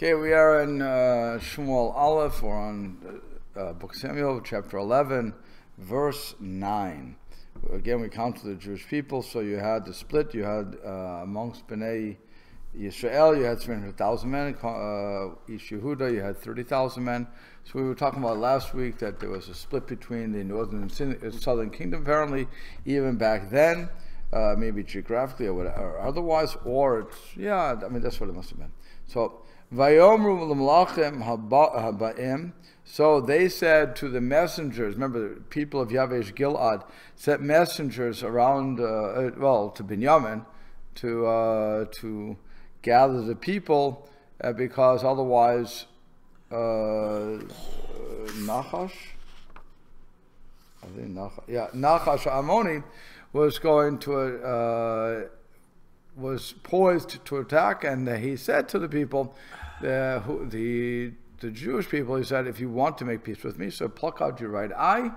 Okay, we are in Shmuel Aleph. We're on Book of Samuel, chapter 11, verse 9. Again, we counted the Jewish people. So you had the split. You had amongst Bnei Yisrael, you had 300,000 men. Ish Yehuda, you had 30,000 men. So we were talking about last week that there was a split between the northern and southern kingdom, apparently, even back then, maybe geographically or whatever, or otherwise, or it's, yeah, I mean, that's what it must have been. So, Vayomru l'malachim haba'im. So they said to the messengers, remember the people of Yavesh Gilad sent messengers around, to Binyamin to gather the people because otherwise Nachash Ammoni was going to was poised to attack, and he said to the people, the Jewish people, he said, if you want to make peace with me, so pluck out your right eye,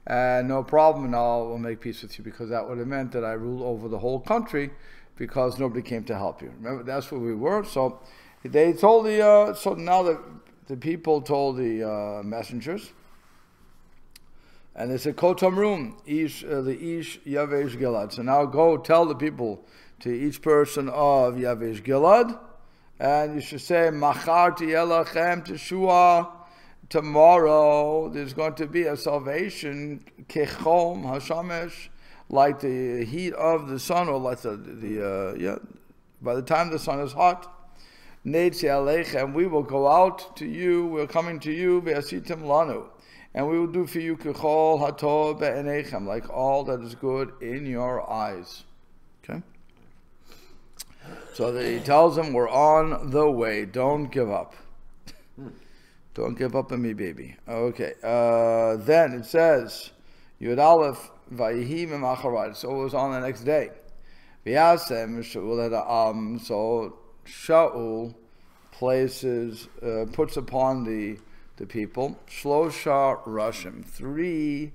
and no problem, and I'll make peace with you, because that would have meant that I rule over the whole country, because nobody came to help you. Remember, that's where we were. So they told so now the people told the messengers, and they said, Kotamrum, the Ish Yavesh Gilad. So now go tell the people, to each person of Yavesh Gilad, and you should say, Machar tiyelachem teshua. Tomorrow there's going to be a salvation, kechom hashamesh, like the heat of the sun, or like by the time the sun is hot. Neitzi alechem, we will go out to you, we're coming to you, ve'asitim lanu, and we will do for you kechol hatov be'enechem, like all that is good in your eyes. Okay. So he tells them, we're on the way. Don't give up. Don't give up on me, baby. Okay. Then it says, Yud Aleph, Vayihi Memacharad. So it was on the next day. V'yasem Shaul so Shaul puts upon the people, Shlosha Rashim, 3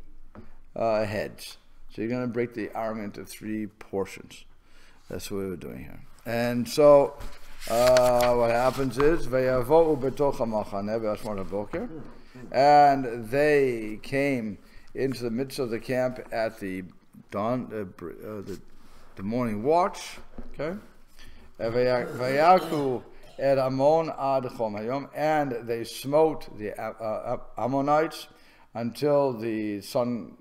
heads. So you're going to break the army into 3 portions. That's what we were doing here. And so, what happens is, and they came into the midst of the camp at the dawn, the morning watch. Okay, and they smote the Ammonites until the sun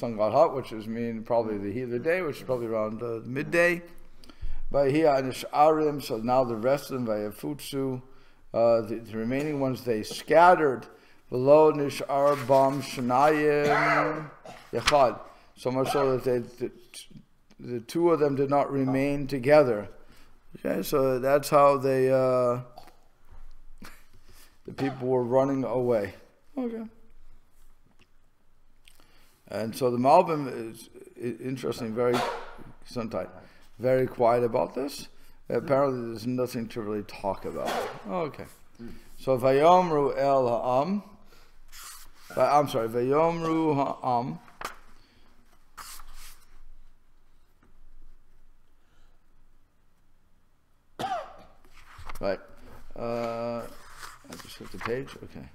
got hot, which is probably the heat of the day, which is probably around midday. So now the rest of them, Vayafutsu, the remaining ones, they scattered below Nishar Bam Shanayim Yachad. So much so that the 2 of them did not remain together. Okay, so that's how they the people were running away. Okay. And so the Malbim is interesting, very quiet about this. Apparently there's nothing to really talk about. Okay. So Vayomru el ha'am. I'm sorry, Vayomru ha'am. Right. I just hit the page. Okay.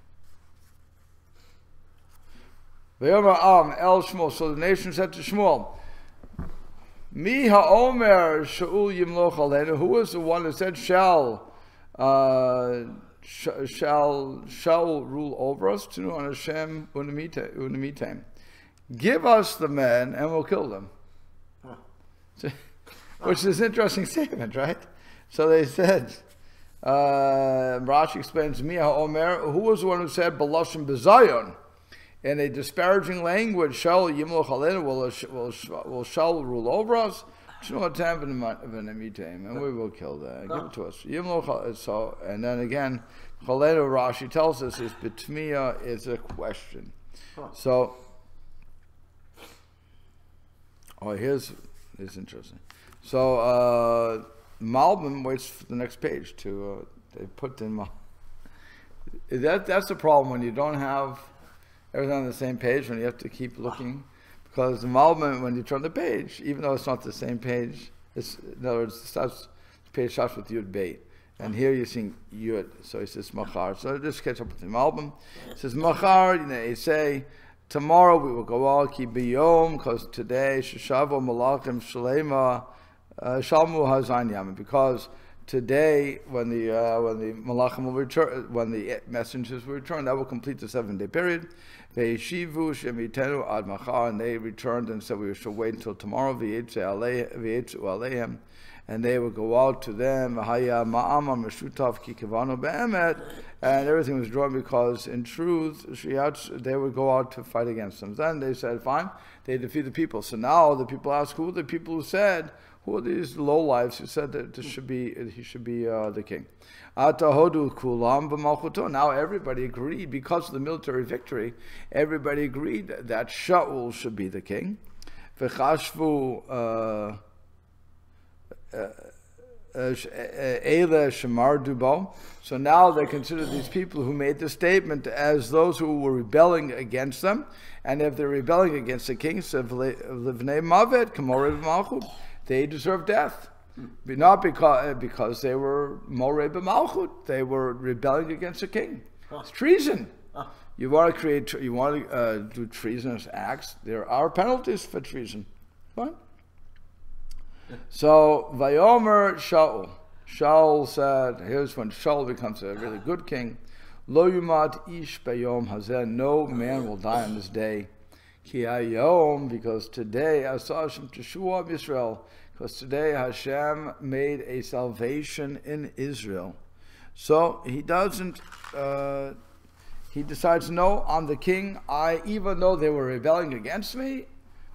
Vayomru ha'am el Shmuel. So the nation said to Shmuel, Mi ha'omer Shaul yimloch aleinu. Who was the one that said shall rule over us? To on Hashem unamitem. Give us the men and we'll kill them. So, which is an interesting statement, right? So they said, Rashi explains, Mi ha'omer. Who was the one who said Balashim Bezayon? In a disparaging language, shall yimloch aleinu, will shall rule over us, and we will kill them. Give it to us. So, and then again, Chalenu, Rashi tells us, is betmiya is a question. So, here's interesting. So, Malbim waits for the next page to they put in. That's the problem when you don't have everything on the same page, when you have to keep looking, because the Malbim, when you turn the page, even though it's not the same page, in other words, the page starts with Yud Beit, And here you're seeing Yud. So he says Machar. So just catch up with the album. It says Machar, they say, tomorrow we will go out, Ki Biyom, because today, Sheshavo Malachim Shalema, Shalmu Hazan Yam. Because today, when the Malachim will return, when the messengers will return, that will complete the 7-day period. Ve'yeshivu shemitenu ad machar, and they returned and said we shall wait until tomorrow. Ve'yetzu alehem, and they would go out to them. Haya ma'amam meshutav ki kavanu be'emet, and everything was drawn because in truth they would go out to fight against them. Then they said, fine, they defeat the people. So now the people ask, who are the people who said? Who are these lowlifes who said that he should be the king? Atahodu kulam b'malchuto. Now everybody agreed, because of the military victory, everybody agreed that Shaul should be the king. V'chashvu eile shemar dubo. So now they consider these people who made the statement as those who were rebelling against them. And if they're rebelling against the king, so livnei mavet kamoreh b'malchut, they deserve death. Not because they were moreh b'malchut, they were rebelling against the king. It's treason. You want to do treasonous acts, there are penalties for treason. Fine. So Vayomer Shaul. Shaul said, here's when Shaul becomes a really good king. Lo yumat ish bayom hazeh. No man will die on this day. Ki hayom, because today Asah Hashem Teshuvah Yisrael. Because today Hashem made a salvation in Israel. So he doesn't, he decides, no, I'm the king. Even though they were rebelling against me,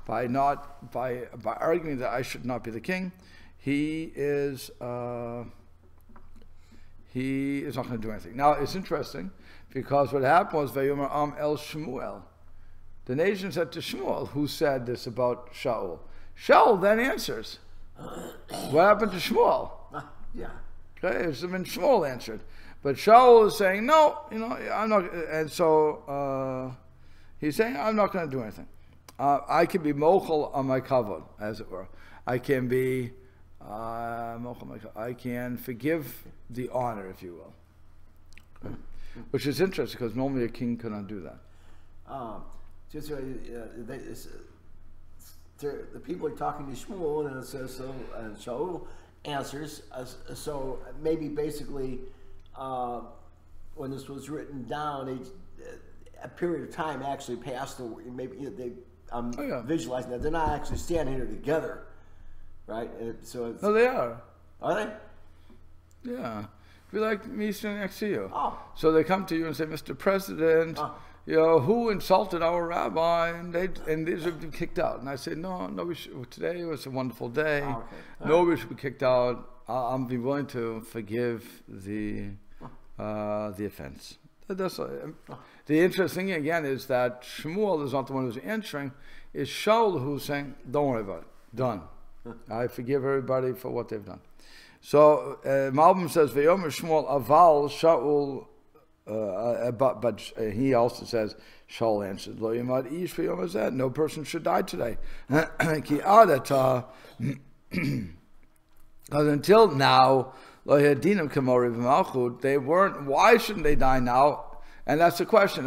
by arguing that I should not be the king, he is not going to do anything. Now it's interesting, because what happened was Vayomer Am El Shmuel. The nation said to Shmuel, who said this about Shaul. Shaul then answers. What happened to Shmuel? Yeah. Okay, it's when Shmuel answered. But Shaul is saying, no, I'm not, and so he's saying, I'm not going to do anything. I can be mochel on my kavod, as it were. I can be I can forgive the honor, if you will. Okay. Which is interesting, because normally a king cannot do that. The people are talking to Shmuel, and it says so, and Shaul answers. So maybe basically, when this was written down, a period of time actually passed. Maybe visualizing that they're not actually standing here together, right? No, they are. Are they? Yeah, be like me sitting next to you. Oh. So they come to you and say, Mr. President. Oh. Who insulted our rabbi, and these have been kicked out. And I say, no, today was a wonderful day. Oh, okay. Nobody should be kicked out. I'll be willing to forgive the offense. That's the interesting thing again is that Shmuel is not the one who's answering. It's Shaul who's saying, don't worry about it. Done. I forgive everybody for what they've done. So Malbim says, Vayomer Shmuel aval Shaul. But he also says, Shaul answered, Lo yamad ish v'yom hazeh. No person should die today. Ki adata, because until now, lo yadinam kamori v'malchut, they weren't. Why shouldn't they die now? And that's the question.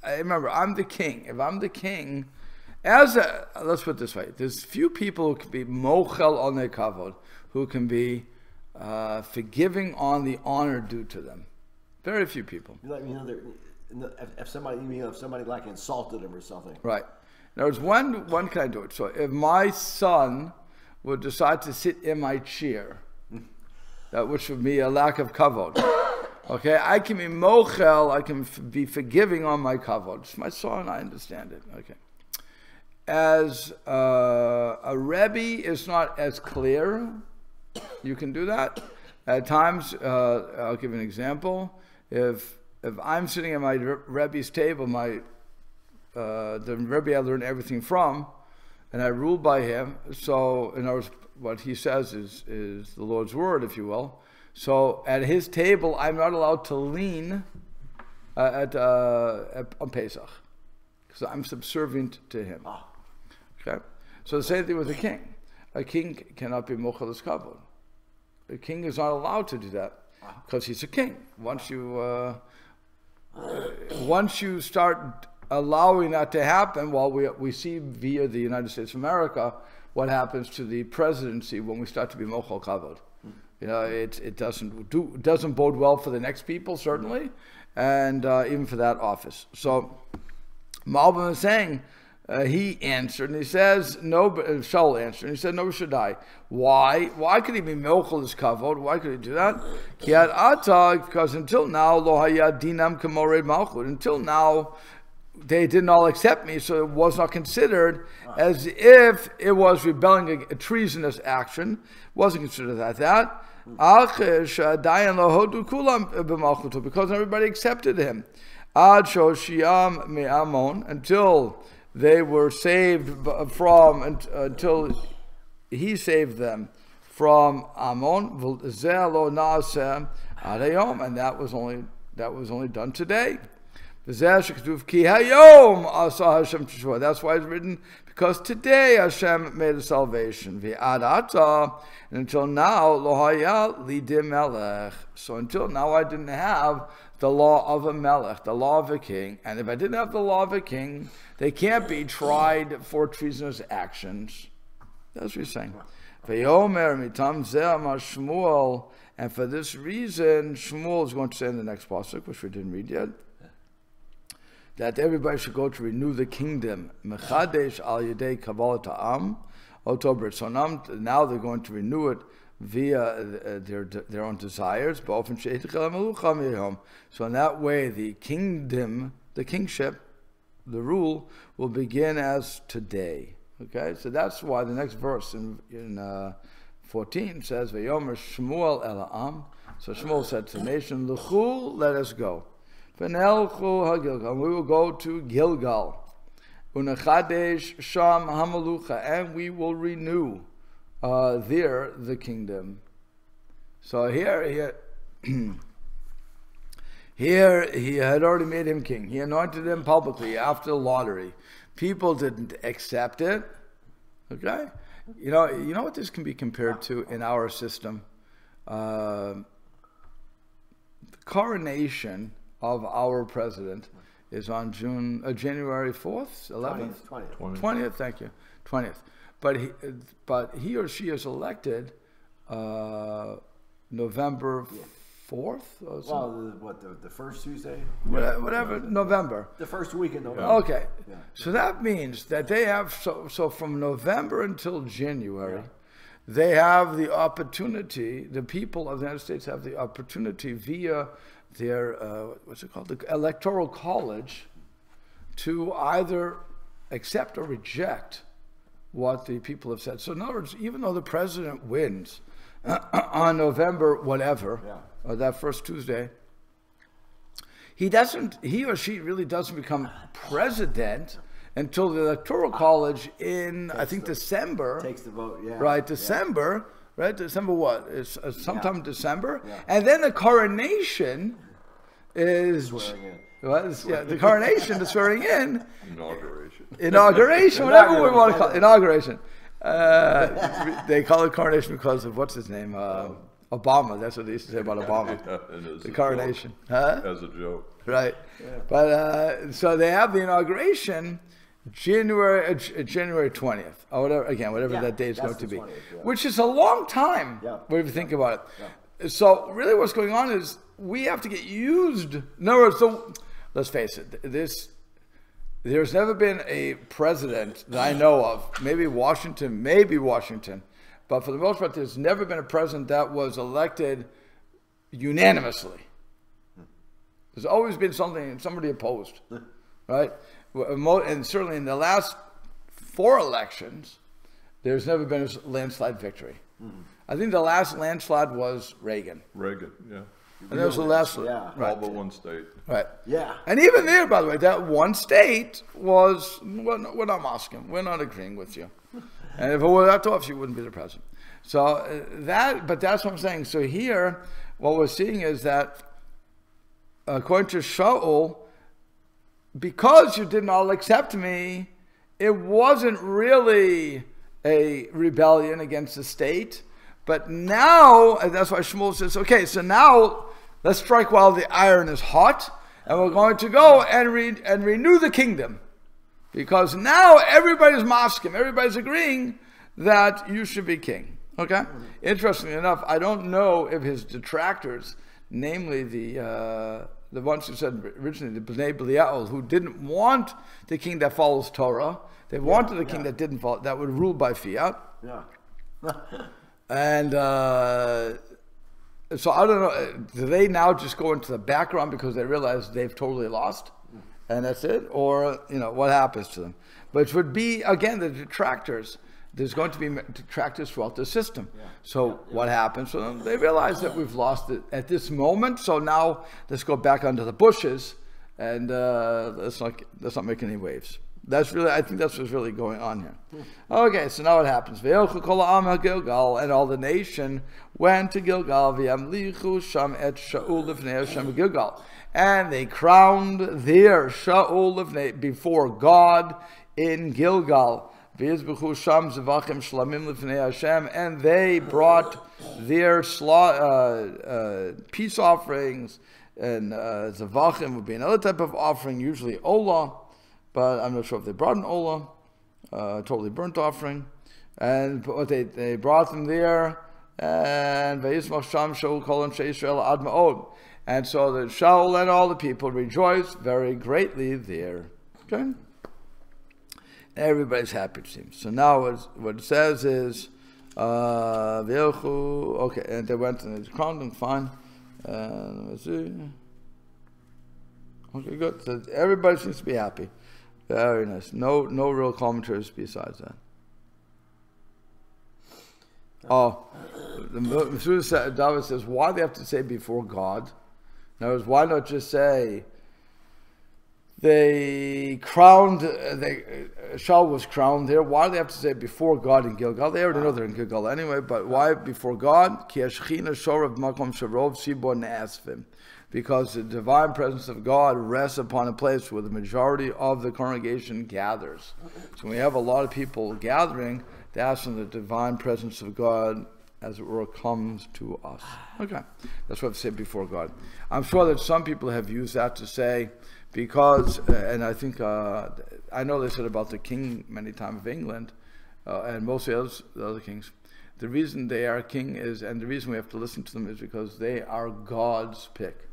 Remember, I'm the king. If I'm the king, let's put it this way: there's few people who can be mochel on their kavod, who can be forgiving on the honor due to them. Very few people. If somebody like insulted him or something. Right. In other words, when can I do it? So if my son would decide to sit in my chair, that which would be a lack of kavod. Okay, I can be mochel, I can be forgiving on my kavod. It's my son, I understand it. Okay. As a Rebbe is not as clear, you can do that. At times, I'll give an example. If I'm sitting at my Rebbe's table, the Rebbe I learned everything from, and I rule by him. So, in other words, what he says is the Lord's word, if you will. So, at his table, I'm not allowed to lean on Pesach, because I'm subservient to him. Okay. So the same thing with a king. A king cannot be mochel his kavod. The king is not allowed to do that. because he's a king. Once you start allowing that to happen, well, we see via the United States of America what happens to the presidency when we start to be mochel kavod. It doesn't bode well for the next people, certainly, and even for that office. So Malbim is saying, he answered, and he says, no, Shaul answered, and he said, no, Shaddai. Why? Why could he be mochel his kavod? Why could he do that? Because until now, lo hayad dinam k'mored malchut. Until now, they didn't all accept me, so it was not considered as if it was rebelling a treasonous action. Wasn't considered that. Because everybody accepted him. Until they were saved from, until he saved them from Ammon, and that was only done today. That's why it's written, because today Hashem made a salvation. And until now, so until now I didn't have the law of a melech, the law of a king. And if I didn't have the law of a king, they can't be tried for treasonous actions. That's what he's saying. And for this reason, Shmuel is going to say in the next pasuk, which we didn't read yet, that everybody should go to renew the kingdom. Mechadesh al yedei kabbalat ha'am, October. So now they're going to renew it via their own desires. So in that way, the kingdom, the kingship, the rule will begin as today. Okay, so that's why the next verse in 14 says, "Vayomer Shmuel el ha'am." So Shmuel said to the nation, "L'chu, let us go. V'nelchu ha'Gilgal, and we will go to Gilgal. Unechadesh sham hamalucha, and we will renew there the kingdom." So here he had already made him king. He anointed him publicly after the lottery. People didn't accept it. Okay, you know what this can be compared to in our system. The coronation of our president is on January 4th, 11th, 20th. Thank you, 20th. But he or she is elected November 4th. The first Tuesday? Whatever, November. The first week in November. Okay, so that means that they have so from November until January. They have the opportunity. The people of the United States have the opportunity via their the Electoral College to either accept or reject what the people have said. So in other words, even though the president wins on November whatever, or that first Tuesday, he or she really doesn't become president until the Electoral College in December takes the vote. December. Right, December what? It's sometime December, and then the coronation is the coronation, the swearing in, inauguration, whatever we want to call it, inauguration. They call it coronation because of what's his name, Obama. That's what they used to say about Obama. The coronation, as a joke, right? But so they have the inauguration. January 20th, or whatever that day is going to be, which is a long time when you think about it. So really what's going on is we have to get used. In other words, so let's face it, there's never been a president that I know of, maybe Washington, but for the most part, there's never been a president that was elected unanimously. There's always been somebody opposed, right? And certainly in the last 4 elections, there's never been a landslide victory. I think the last landslide was Reagan. And that was the last one. All but one state. Right. Yeah. And even there, by the way, that one state was, we're not mosquing. We're not agreeing with you. And if it were that off, you wouldn't be the president. So but that's what I'm saying. So here, what we're seeing is that according to Shaul, because you didn't all accept me, it wasn't really a rebellion against the state, But now, and that's why Shmuel says, okay, so now let's strike while the iron is hot, and we're going to go and renew the kingdom. Because now everybody's masking, everybody's agreeing that you should be king. Okay? Interestingly enough, I don't know if his detractors, namely the ones who said originally, the Bnei Belial, who didn't want the king that follows Torah, they wanted the king that didn't follow, that would rule by fiat. Yeah. And so I don't know, do they now just go into the background because they realize they've totally lost? And that's it? Or, what happens to them? But it would be, again, the detractors. There's going to be detractors throughout the system. Yeah. So what happens to them? They realize that we've lost it at this moment, so now let's go back under the bushes and let's not make any waves. I think that's what's really going on here. Okay, so now what happens? And all the nation went to Gilgal, and they crowned their Shaul before God in Gilgal. And they brought their peace offerings, and Zavachim would be another type of offering, usually Olah, but I'm not sure if they brought an Olah, totally burnt offering, and they brought them there, and and so the Shaul and all the people rejoiced very greatly there. Okay? Everybody's happy, it seems. So now what it says is, okay, and they went and they crowned them, fine. Let's see. Okay, good. So everybody seems to be happy. Very nice. No real commentaries besides that. The David says, why do they have to say before God? In other words, why not just say they crowned, Shaul was crowned there. Why do they have to say before God in Gilgal? They already know they're in Gilgal anyway, but why before God? Because the divine presence of God rests upon a place where the majority of the congregation gathers. So when we have a lot of people gathering, that's when the divine presence of God, as it were, comes to us. Okay, that's what I said before God. I'm sure that some people have used that to say, because, and I think, I know they said about the king many times of England, and most of the other kings, the reason they are king is, and the reason we have to listen to them is because they are God's pick.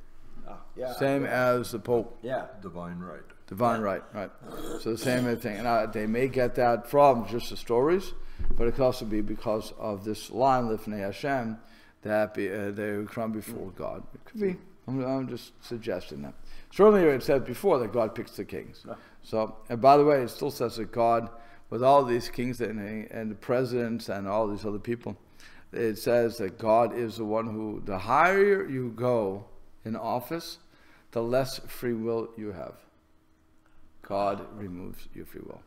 Same as the Pope. Yeah. Divine right. Divine right. So the same thing. And they may get that from just the stories, but it could also be because of this line, Lifnei Hashem, that they would come before God. It could be. I'm just suggesting that. Certainly it said before that God picks the kings. So, and by the way, it still says that God, with all these kings and the presidents and all these other people, it says that God is the one who, the higher you go in office, the less free will you have. God removes your free will.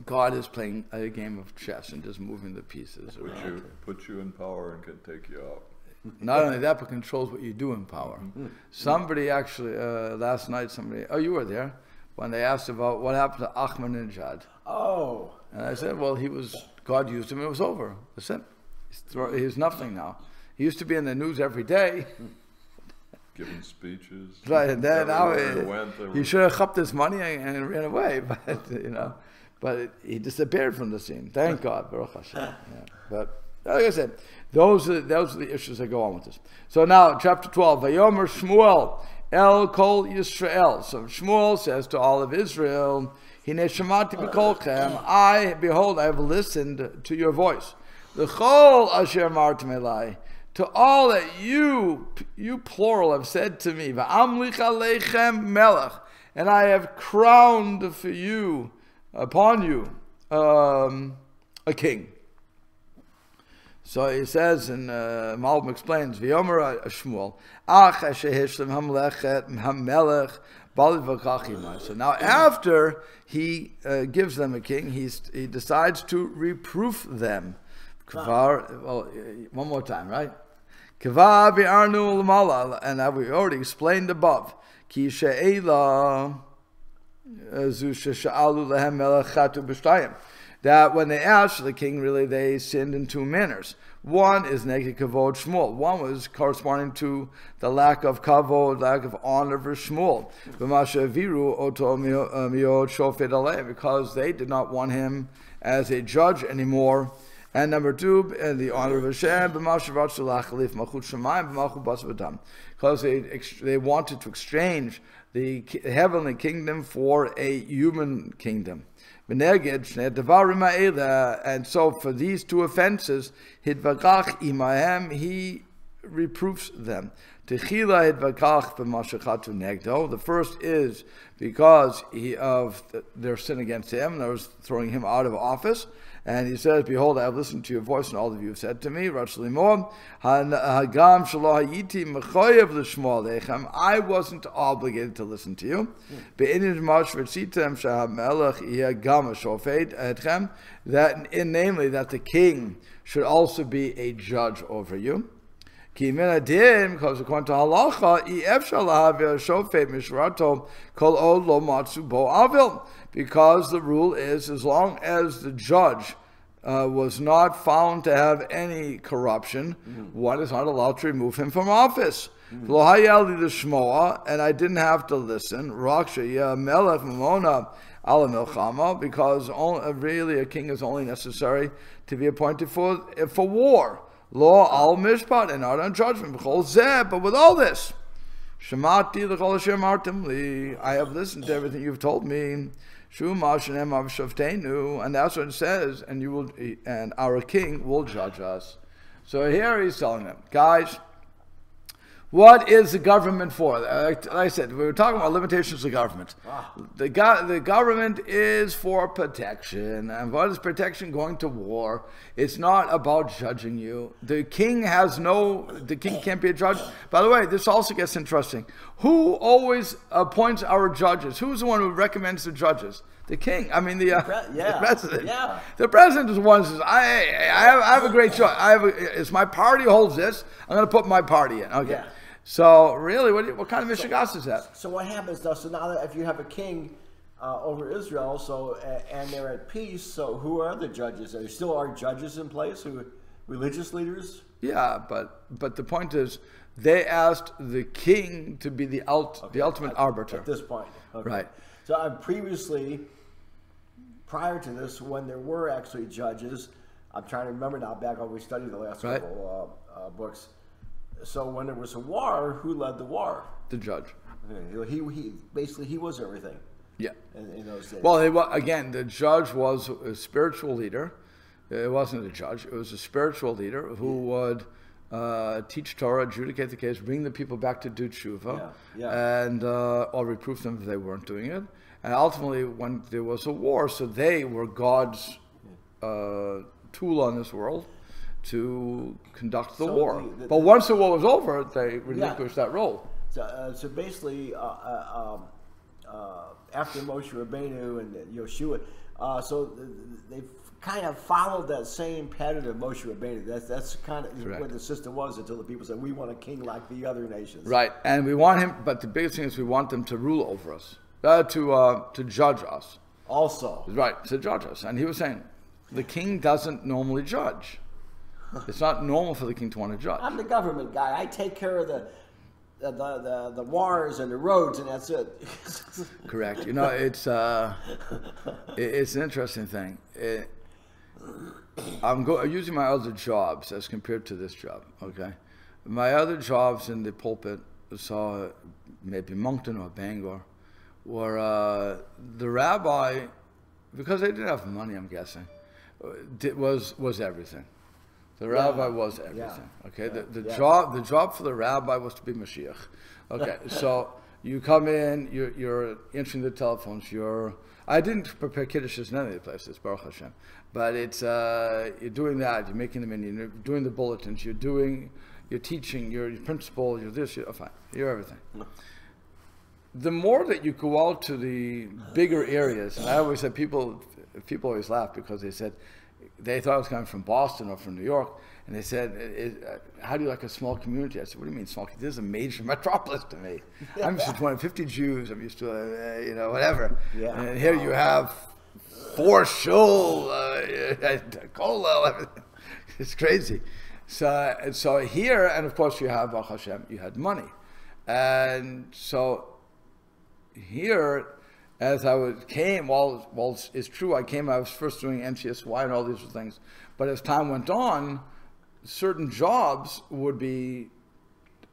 God is playing a game of chess and just moving the pieces around. Put you in power and can take you out. Not only that, but controls what you do in power. Somebody actually, last night, oh, you were there, when they asked about what happened to Ahmadinejad. Oh. And I said, well, God used him, it was over. That's it. He's nothing now. He used to be in the news every day. Giving speeches. Right, and then now he should have upped his money and ran away, but he disappeared from the scene. Thank God, Baruch Hashem. Yeah. But like I said, those are the issues that go on with this. So now, chapter 12, Vayomer Shmuel El Kol Yisrael. So Shmuel says to all of Israel, Hine Shemati B'kolchem, behold, I have listened to your voice. L'chol Asher Martem Elai, to all that you plural have said to me, V'amlich Aleichem Melech, and I have crowned for you, upon you, a king. So he says, and Malbim explains, V'yomer Shmuel, Ach Ashehishlim Hamlechet Hamelech Balid V'kachimai. So now after he gives them a king, he decides to reproof them. One more time, right? Kvar bi'arnu l'mala, and we already explained above. Ki she'ela zu she'sha'alu lehem melech chatu b'shtayim. That when they asked the king, really they sinned in two manners. One is Neged Kavod Shmuel. One was corresponding to the lack of kavod, lack of honor for Shmuel. Because they did not want him as a judge anymore. And number two, the honor of Hashem, because they wanted to exchange the heavenly kingdom for a human kingdom. And so for these two offenses, he reproofs them. The first is because of their sin against him, that was throwing him out of office. And he says, behold, I have listened to your voice, and all of you have said to me, I wasn't obligated to listen to you. Namely, that the king should also be a judge over you. Because according to halacha, because the rule is, as long as the judge was not found to have any corruption, one is not allowed to remove him from office. And I didn't have to listen, because really a king is only necessary to be appointed for war. Law al mishpat, and not on judgment. But with all this, Shemati l'chol asher martem li, I have listened to everything you've told me. Shuma shenem av shavteinu, and that's what it says. And our king will judge us. So here he's telling them, guys, what is the government for? Like I said, we were talking about limitations of government. The government is for protection. And what is protection? Going to war. It's not about judging you. The king can't be a judge. By the way, this also gets interesting. Who always appoints our judges? Who's the one who recommends the judges? The king. I mean, the president. Yeah. The president is the one who says, I have a great choice. It's my party holds this. I'm going to put my party in. Okay. Yeah. So really, what kind of mishigas is that? So what happens though? So now that if you have a king over Israel, and they're at peace, so who are the judges? Are there still are judges in place? Who religious leaders? Yeah, but the point is, they asked the king to be the ultimate arbiter at this point. Okay. Right. So prior to this, when there were actually judges, I'm trying to remember now. Back when we studied the last couple books. So when there was a war, who led the war? The judge. He basically was everything. Yeah. In those days. Well, again, the judge was a spiritual leader. It wasn't a judge. It was a spiritual leader who would teach Torah, adjudicate the case, bring the people back to do tshuva, and or reproof them if they weren't doing it. And ultimately, when there was a war, so they were God's tool on this world to conduct the war. But once the war was over, they relinquished that role. So basically, after Moshe Rabbeinu and Yoshua, so they've kind of followed that same pattern of Moshe Rabbeinu. That's kind of what the system was until the people said, we want a king like the other nations. Right, and we want him, but the biggest thing is we want them to rule over us, to judge us. Also. Right, to judge us. And he was saying, the king doesn't normally judge. It's not normal for the king to want to judge. I'm the government guy. I take care of the wars and the roads, and that's it. Correct. You know, it's an interesting thing. I'm using my other jobs as compared to this job. Okay, my other jobs in the pulpit, so maybe Moncton or Bangor, were the rabbi, because they didn't have money, I'm guessing, was everything. The rabbi was everything. Okay, the job for the rabbi was to be Mashiach. Okay, so you come in, you're answering the telephones. I didn't prepare kiddushes in any of the places, Baruch Hashem, but it's you're doing that. You're making them in. You're doing the bulletins. You're teaching. You're your principal. You're this. You're everything. The more that you go out to the bigger areas, and I always said people always laugh because they thought I was coming from Boston or from New York, and they said, how do you like a small community? I said, what do you mean small? This is a major metropolis to me. I'm used to 250 Jews. I'm used to, whatever. Yeah. And here you have 4 shul, kollel, everything. It's crazy. So here, and of course you have Baruch Hashem, you had money, and so here, as I came, well, it's true. I was first doing NCSY and all these things, but as time went on, certain jobs would be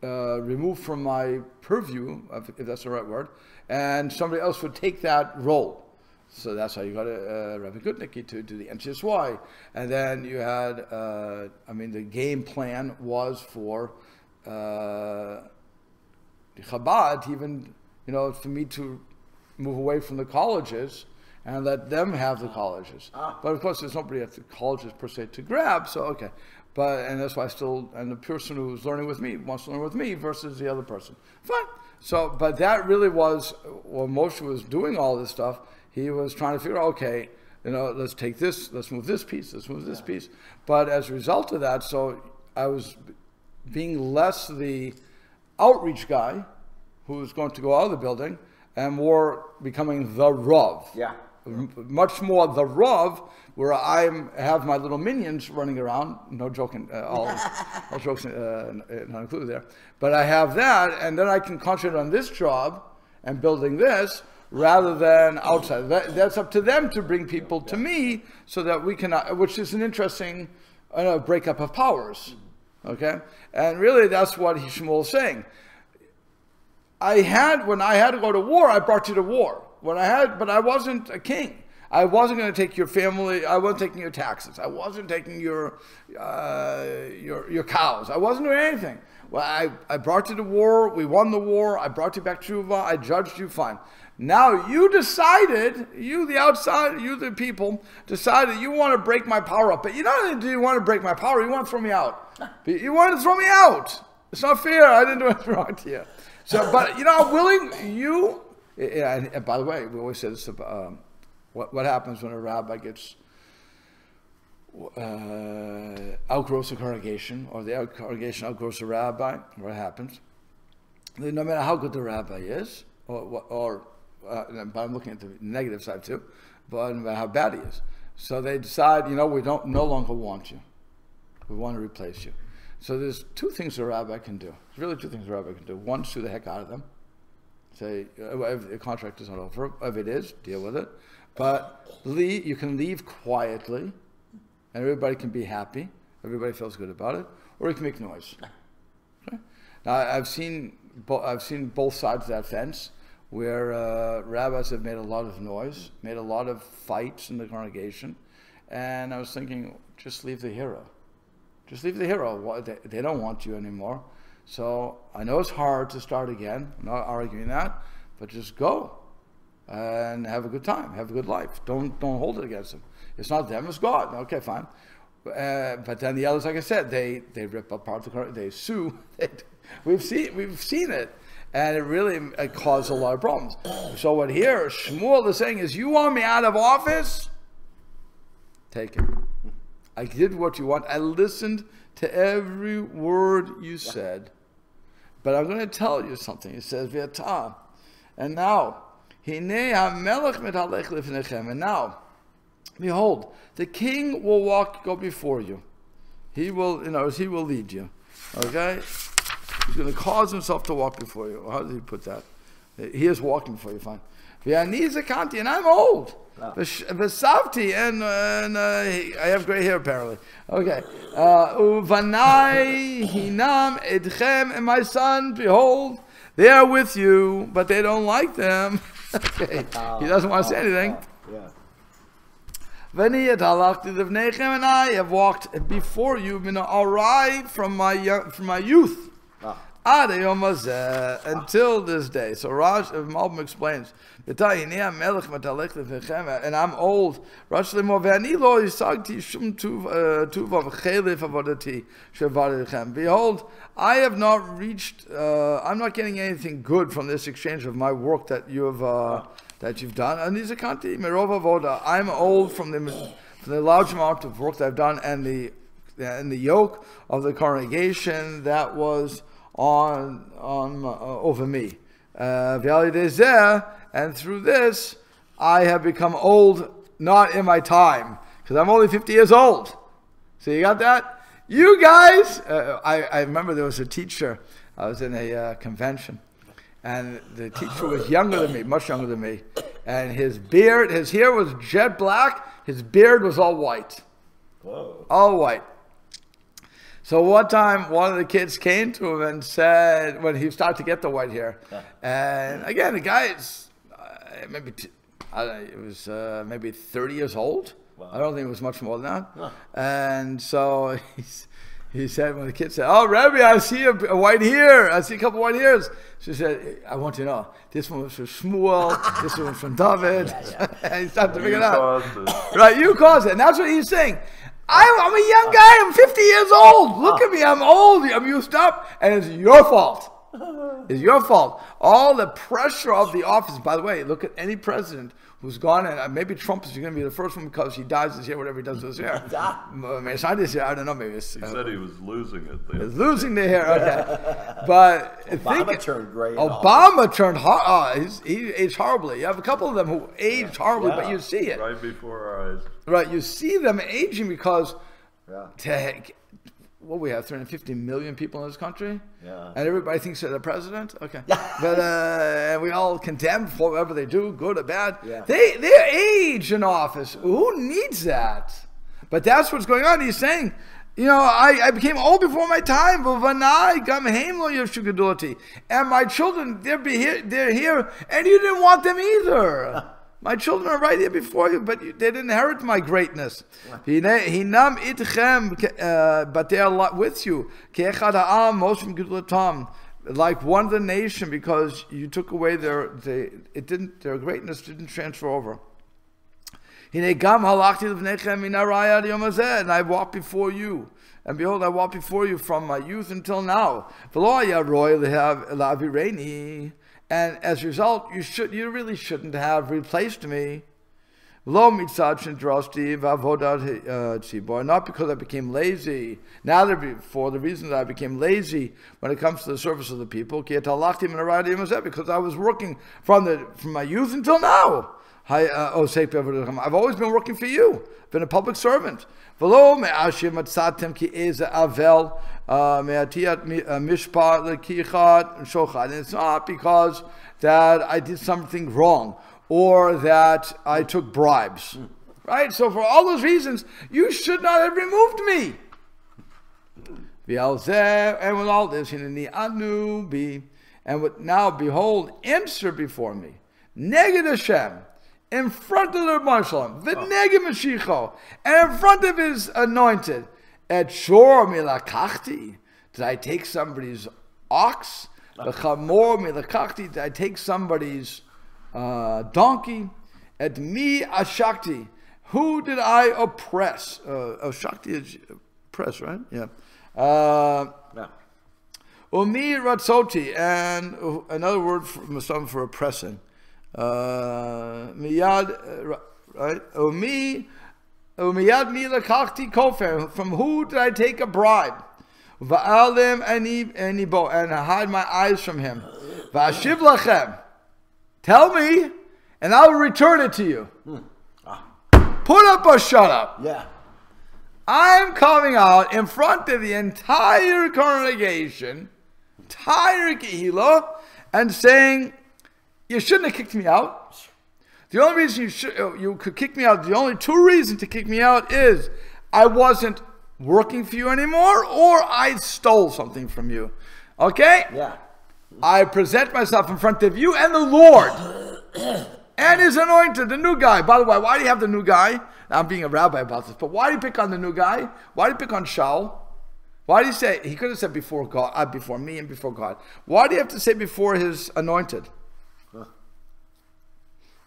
removed from my purview, if that's the right word, and somebody else would take that role. So that's how you got Rabbi Gutnicki to do the NCSY. And then you had, the game plan was for the Chabad, even, for me to move away from the colleges and let them have the colleges. But of course, there's nobody at the colleges per se to grab, so okay. And that's why and the person who's learning with me wants to learn with me versus the other person. Fine. So, but that really was, when Moshe was doing all this stuff, he was trying to figure out, okay, let's take this, let's move this piece, let's move this piece. But as a result of that, so I was being less the outreach guy who was going to go out of the building and more becoming the Rav. Yeah. Much more the Rav, where I have my little minions running around. No joking, all jokes not included there. But I have that, and then I can concentrate on this job and building this, rather than outside. That's up to them to bring people to me, so that we can, which is an interesting breakup of powers. Okay, and really that's what Shmuel is saying. When I had to go to war, I brought you to war. But I wasn't a king. I wasn't going to take your family. I wasn't taking your taxes. I wasn't taking your cows. I wasn't doing anything. Well, I brought you to war. We won the war. I brought you back to Tshuva. I judged you fine. Now you decided, you the outside, you the people, decided you want to break my power up. But you don't do you want to break my power. You want to throw me out. You want to throw me out. It's not fair. I didn't do anything wrong to you. So, but I'm willing. And by the way, we always say this about what happens when a rabbi gets outgrows a congregation, or the congregation outgrows a rabbi. What happens? No matter how good the rabbi is, but I'm looking at the negative side too, but no matter how bad he is. So they decide, we no longer want you. We want to replace you. So there's two things a rabbi can do. There's really two things a rabbi can do. One, sue the heck out of them. Say, if the contract is not over. If it is, deal with it. But you can leave quietly, and everybody can be happy. Everybody feels good about it. Or you can make noise. Okay? Now, I've seen both sides of that fence, where rabbis have made a lot of noise, made a lot of fights in the congregation, and I was thinking, just leave the hero. Just leave the hero. They don't want you anymore. So I know it's hard to start again. I'm not arguing that, but just go and have a good time, have a good life. Don't hold it against them. It's not them, it's God. Okay, fine. But then the others, like I said, they rip apart the car, they sue. We've seen it, and it really caused a lot of problems. So what here Shmuel is saying is, you want me out of office? Take it. I did what you want. I listened to every word you said. But I'm going to tell you something. It says, V'ata. And now, Hinei HaMelech metalech lifnechem. And now, behold, the king will go before you. He will lead you. Okay? He's going to cause himself to walk before you. How did he put that? He is walking before you, fine. V'ani zakanti, and I'm old. V'savti, and I have gray hair apparently. Okay. Uvanai hinam edchem, and my son, behold, they are with you, but they don't like them. Okay. He doesn't want to say anything. V'ani etalachti livnechem, and I have walked before you, from my youth. Until this day. So Malbim explains, and I'm old. Behold, I have not reached, I'm not getting anything good from this exchange of my work that you've done. I'm old from the large amount of work that I've done, and the yoke of the congregation that was on over me. And through this, I have become old, not in my time, because I'm only 50 years old. So you got that? You guys, I remember there was a teacher. I was in a convention, and the teacher was younger than me, much younger than me. And his hair was jet black. His beard was all white. Whoa. All white. So one time, one of the kids came to him and said, when he started to get the white hair, and again, the guy is maybe 30 years old. Wow. I don't think it was much more than that. Huh. And so he said, when the kid said, "Oh, Rebbe, I see a white hair. I see a couple white hairs." She said, "I want you to know, this one was from Shmuel, this one was from David." And he started to figure it out. Right, you caused it. And that's what he's saying. I'm a young guy. I'm 50 years old. Look at me. I'm old. I'm used up. And it's your fault. It's your fault. All the pressure of the office. By the way, look at any president who's gone, and maybe Trump is going to be the first one because he dyes his hair, whatever he does to his hair. It's not his hair. I don't know. Maybe it's, he said he was losing it. He's losing the hair. Okay, but Obama turned gray. Obama turned he aged horribly. You have a couple of them who aged horribly, but you see it right before our eyes. Right, you see them aging because we have 350 million people in this country, and everybody thinks they're the president. Okay, but and we all condemn for whatever they do, good or bad. They age in office. Who needs that? But that's what's going on. He's saying, you know, I became old before my time, and my children, they're here, and you didn't want them either. My children are right here before you, but they didn't inherit my greatness. Hinam itchem, but they are with you. Like one of the nation, because you took away their greatness didn't transfer over. And I walked before you. And behold, I walk before you from my youth until now. And as a result, you really shouldn't have replaced me. Not because I became lazy. Now, for the reason that I became lazy when it comes to the service of the people, because I was working from my youth until now. I've always been working for you. Been a public servant. It's not because that I did something wrong or that I took bribes. Right? So for all those reasons, you should not have removed me. And with all this, and now behold, answer before me. Neged Hashem. In front of the Marshal, v'neged Mashiach, and in front of his anointed, et shor milakachti, did I take somebody's ox? V'chamor milakachti, did I take somebody's donkey? Et mi ashakti, who did I oppress? Shakti is oppress, right? Yeah. Umi ratzoti, and another word for oppressing. Miyad, right? Umiyad mi lakachti kofer. From who did I take a bribe? Va'alim anibo, and hide my eyes from him. Va'ashiv lachem. Tell me, and I will return it to you. Put up or shut up. Yeah. I'm coming out in front of the entire congregation, entire kehillah, and saying, you shouldn't have kicked me out. The only reason you could kick me out, the only two reasons to kick me out is I wasn't working for you anymore or I stole something from you. Okay? Yeah. I present myself in front of you and the Lord and his anointed, the new guy. By the way, why do you have the new guy? I'm being a rabbi about this, but why do you pick on the new guy? Why do you pick on Shaul? Why do you say, he could have said before God, before me and before God. Why do you have to say before his anointed?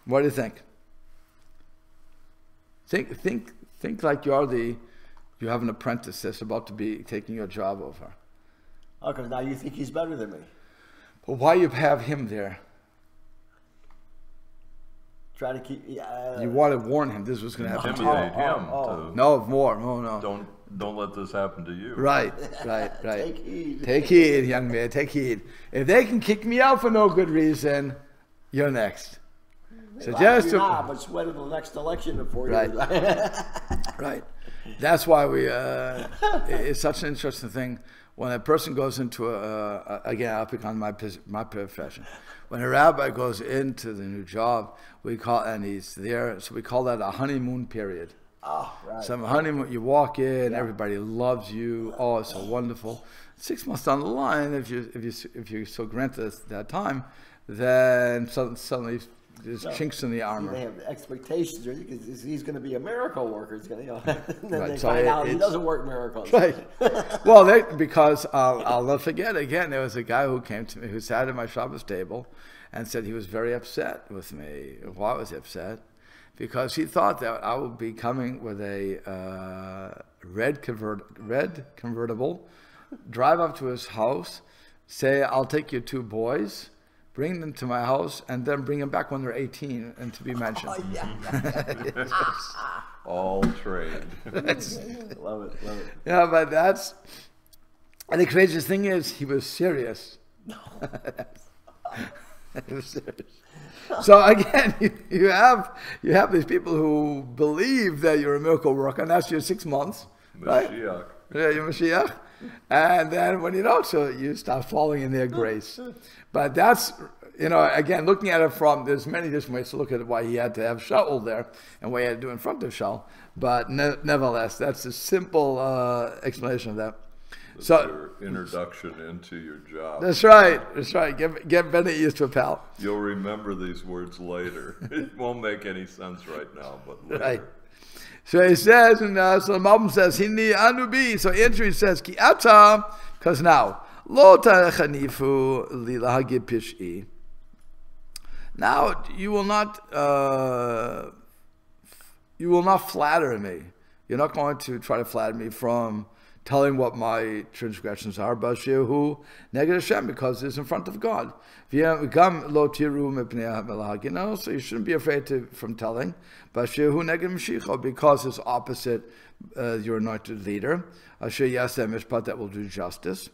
What do you think? Think like you have an apprentice that's about to be taking your job over. Oh, because now you think he's better than me. But why you have him there? Try to keep. You want to warn him this was going to happen to you. Intimidate him. No, more. No. Don't let this happen to you. Right. Take heed. Take heed, young man. Take heed. If they can kick me out for no good reason, you're next. Suggest you're not, but sweat in the next election in 4 years. Right. That's why it's such an interesting thing when a person goes into again, I'll pick on my profession. When a rabbi goes into the new job, and he's there, so we call that a honeymoon period. Oh, right. Some honeymoon, you walk in, everybody loves you. Oh, it's so wonderful. 6 months down the line, if you're so granted that time, then suddenly there's chinks in the armor. They have expectations, because he's going to be a miracle worker. He's going to, and then Right, they so find out he doesn't work miracles. Right. Well, because I'll never forget. Again, there was a guy who came to me who sat at my Shabbos table and said he was very upset with me. Why was he upset? Because he thought that I would be coming with a red convertible, drive up to his house, say, I'll take your 2 boys, bring them to my house, and then bring them back when they're 18 and to be mentioned. Oh, yeah. All trade. Love it. Yeah, but and the craziest thing is, he was serious. He was serious. So again, you have these people who believe that you're a miracle worker, and that's your 6 months, right? Mashiach. Yeah, you're Mashiach. And then when you don't, so you start falling in their grace. But that's, again, looking at it there's many different ways to look at it, why he had to have Shaul there, and what he had to do in front of Shaul. But nevertheless, that's a simple explanation of that. That's So your introduction into your job. That's right. Get Benny used to a pal. You'll remember these words later. It won't make any sense right now, but later. Right. So he says, and so the Malbim says, Hini anubi. So Andrew says, Ki ata, because now, lo tarechanifu li lahagib pish'i. Now you will not flatter me. You're not going to try to flatter me from telling what my transgressions are, Bashihu neged Hashem, because it's in front of God. So you shouldn't be afraid from telling. Bashihu neged Mashiach, because it's opposite your anointed leader. Asher Yaseh Mishpat, that will do justice.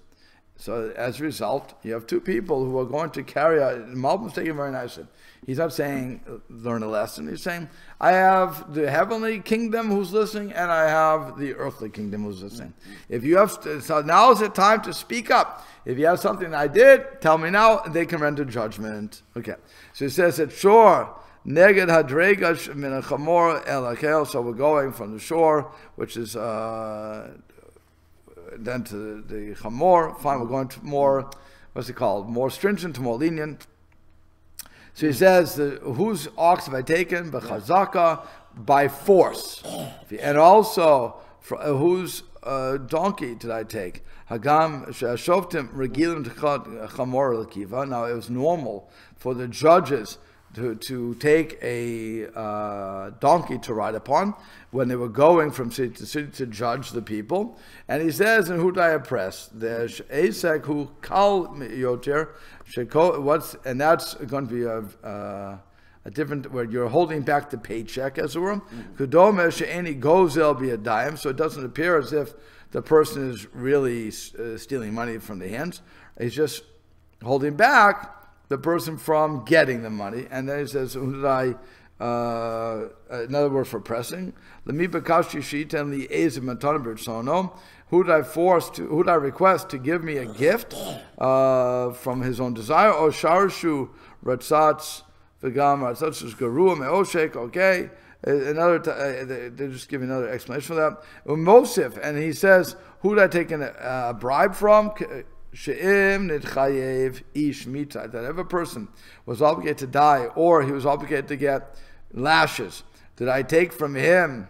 So as a result, you have 2 people who are going to carry out. Malbim's taking very nicely. He's not saying learn a lesson. He's saying I have the heavenly kingdom who's listening, and I have the earthly kingdom who's listening. If you have, so now is the time to speak up. If you have something I did, tell me now, and they can render judgment. Okay. So he says that sure. Neged hadregash min chamor el akel. So we're going from the shore, which is then to the chamor. Fine, we're going to more, more stringent to more lenient. So he says, whose ox have I taken? B'chazaka, by force. And also, whose donkey did I take? Hagam shoftim regilim chamor l'kiva. Now it was normal for the judges to take a donkey to ride upon when they were going from city to city to judge the people. And he says, and who did I oppress? There's Asek who kal yoter, and that's going to be a different, where you're holding back the paycheck, as it were. Kedome she'eni gozel be a dime, so it doesn't appear as if the person is really stealing money from the hands. He's just holding back the person from getting the money. And then he says, who did I, another word for pressing, who did I request to give me a gift from his own desire? O sharshu ratzatz v'gam ratzatz garua me'oshek. Okay, they just give another explanation for that. Mosif, and he says, who did I take a bribe from? She'im nitchayev ish mita, that if a person was obligated to die, or he was obligated to get lashes, did I take from him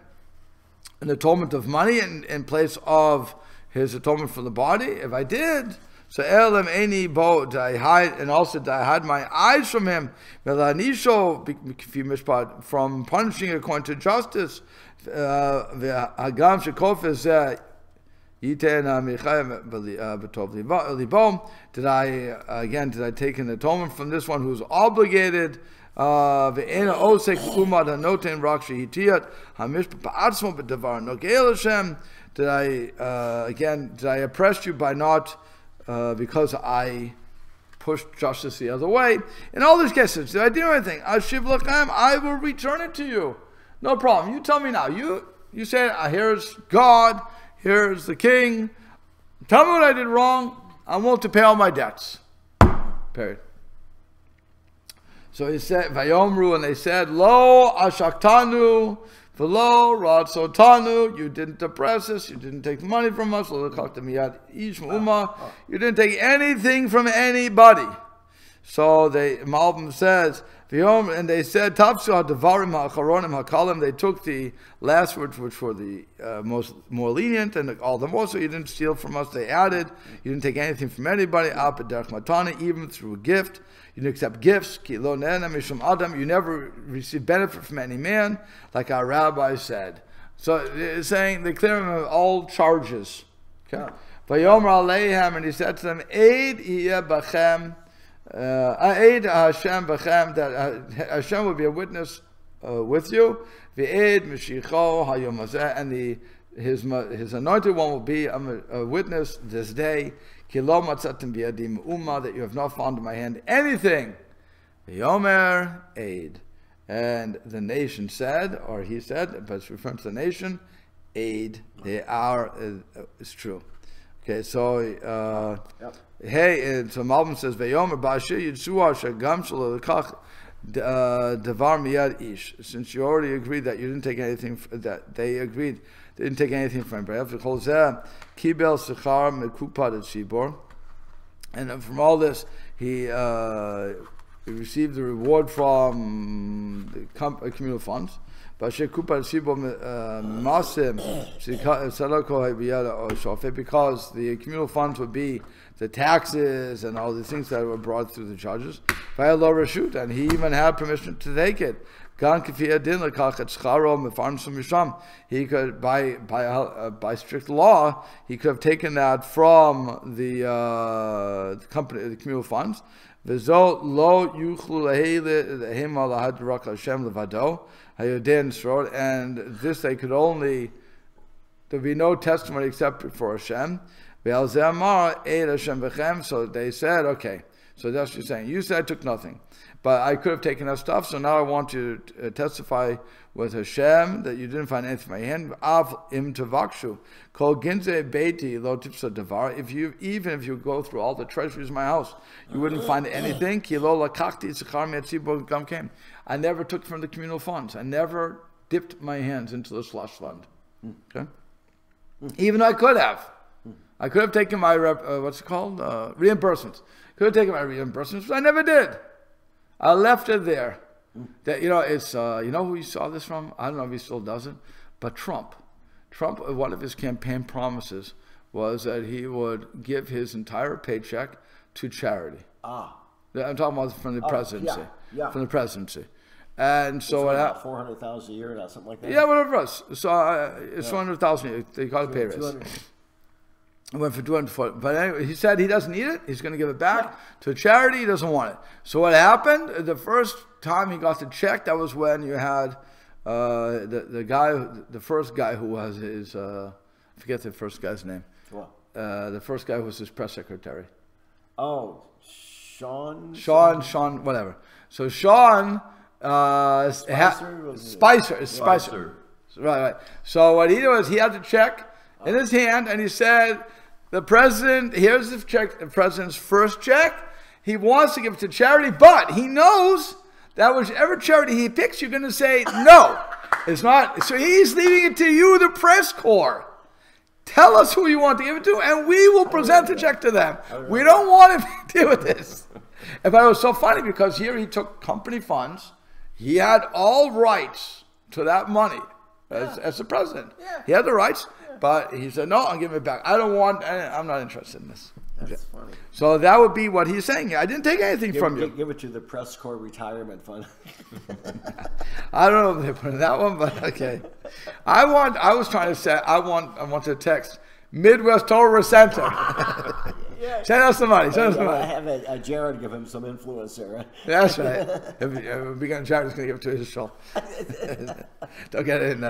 an atonement of money in place of his atonement for the body? If I did, so elam eni bo, did I hide, and also did I hide my eyes from him? From punishing according to justice. Hagam shekofes did I take an atonement from this one who's obligated? Did I oppress you by not, because I pushed justice the other way. In all these cases, did I do anything? Ashiv lachem, I will return it to you. No problem. You tell me now. You say, here's God, here's the king. Tell me what I did wrong. I'm willing to pay all my debts. Period. So he said, Vayomru, and they said, Lo ashaktanu, v'lo ratzotanu, you didn't oppress us, you didn't take the money from us, you didn't take anything from anybody. So Malbim says, and they said, Tafsu ha'devarim ha'acharonim ha'kalim, they took the last words, which were the more lenient, and all the more, so you didn't steal from us, they added, you didn't take anything from anybody, even through a gift, you didn't accept gifts, you never received benefit from any man, like our rabbi said. So they're saying, they clear him of all charges. Okay? Vayomer aleihem, and he said to them, Eid iyeh bachem, Eid Hashem b'chem, that Hashem will be a witness with you. V'eid Mashiach hayom hazeh, and his anointed one will be a witness this day. Ki lo matzatem b'yadim umma, that you have not found in my hand anything. V'yomer Eid, and the nation said, or he said, but it's referring to the nation, Eid, they are, it's true. Okay, so hey, so Malbim says, "Vayomer ba'ashir yitzua shagam shalokach devar miyad ish." Since you already agreed that you didn't take anything, that they agreed they didn't take anything from him. Kibel sechar mekupad tzibor, and from all this he received the reward from the communal funds. Because the communal funds would be the taxes and all the things that were brought through the judges. And he even had permission to take it. He could, by strict law, he could have taken that from the company, the communal funds. And this they could only, there'd be no testimony except for Hashem. So they said, okay, so that's what you're saying. You said I took nothing, but I could have taken that stuff, so now I want you to testify with Hashem that you didn't find anything in my hand. Even if you go through all the treasuries of my house, you wouldn't find anything. I never took from the communal funds. I never dipped my hands into the slush fund. Okay? Even though I could have. I could have taken my, reimbursements. Could have taken my reimbursements, but I never did. I left it there. That, it's, who you saw this from? I don't know if he still does it, but Trump, one of his campaign promises was that he would give his entire paycheck to charity. I'm talking about from the presidency. Yeah. From the presidency. And so about $400,000 a year, something like that. Yeah, whatever it was. So it's $400,000 a year. They got a pay raise. It went for 240. But anyway, he said he doesn't need it. He's going to give it back to a charity. He doesn't want it. So what happened? The first time he got the check, that was when you had the first guy who was his, I forget the first guy's name. What? The first guy who was his press secretary. Oh, Sean, whatever. So Sean, Spicer. Right. So what he did was he had the check in his hand, and he said, the president, here's the check, the president's first check. He wants to give it to charity, but he knows that whichever charity he picks, you're going to say, no, it's not. So he's leaving it to you, the press corps. Tell us who you want to give it to, and we will present the check to them. We don't want to deal with this. And it was so funny because here he took company funds. He had all rights to that money as the president. Yeah. He had the rights. But he said, no, I'll give it back. I'm not interested in this. That's funny. So that would be what he's saying. I didn't take anything from you. Give it to the press corps retirement fund. I don't know if they put in that one, but okay. I want to text Midwest Torah Center. Send us the money. I have Jared give him some influence there. Right? That's right. If we got Jared's going to give it to his show. Don't get it in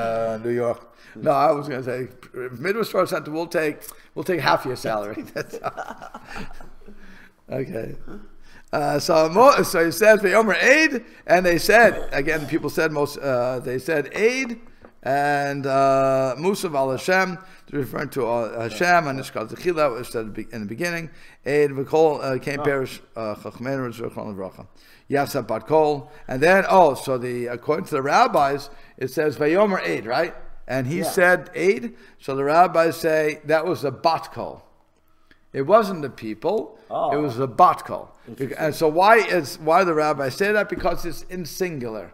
New York. No, I was going to say Midwest Torah Center. We'll take half your salary. That's okay. So he says Vayomer Eid, and they said again. People said they said Eid and Musav al Hashem, referring to Hashem, and it's called Zechila, which said in the beginning. Eid v'kol came perish Chachmeinu Zechron Levracha. Yasa bat kol, and then so according to the rabbis it says Vayomer Eid, right? And he said Eid, so the rabbis say that was a bat kol. It wasn't the people. It was the bat kol. And so why the rabbis say that? Because it's in singular,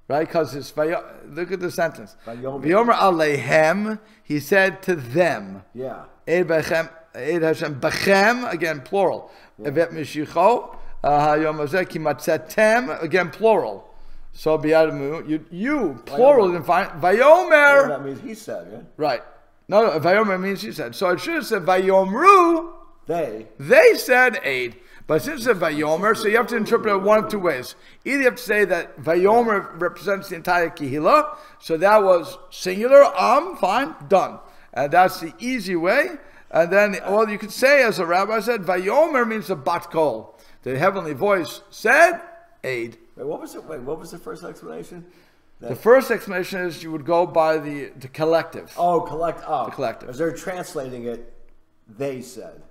right? Because it's look at the sentence. Vayomer aleihem. He said to them. Yeah. Eid Hashem b'chem, again plural. Evet mishicho hayom hazeh kimatzetem, again plural. So biyadamu you plural you can find Vayomer. That means he said, yeah. Right. No, Vayomer means he said. So it should have said Vayomru. They said Eid. But since it's Vayomer, so you have to interpret it one of two ways. Either you have to say that Vayomer represents the entire Kehillah, so that was singular, fine, done. And that's the easy way. And then all you could say, as a rabbi said, Vayomer means the bat kol. The heavenly voice said Eid. What was the first explanation? The first explanation is you would go by the collective. Oh, the collective. As they're translating it, they said.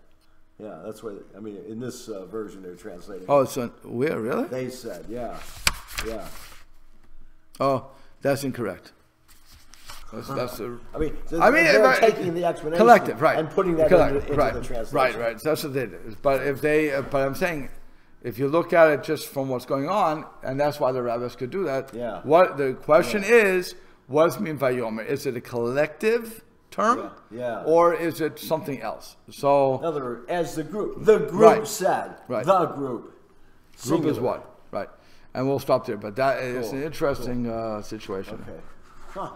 Yeah, that's what, in this version they're translating. Oh, so where, really? They said, yeah. Oh, that's incorrect. That's they're taking the explanation collective, right, and putting that into the translation. Right. That's what they did. But but I'm saying, if you look at it just from what's going on, and that's why the rabbis could do that. Yeah. What the question is, what does it mean Vayomer? Is it a collective term? Yeah. Or is it something else? So, in other words, as the group said. Right. The group. Singular. Group is what? Right. And we'll stop there. But that is an interesting situation. Okay. Huh.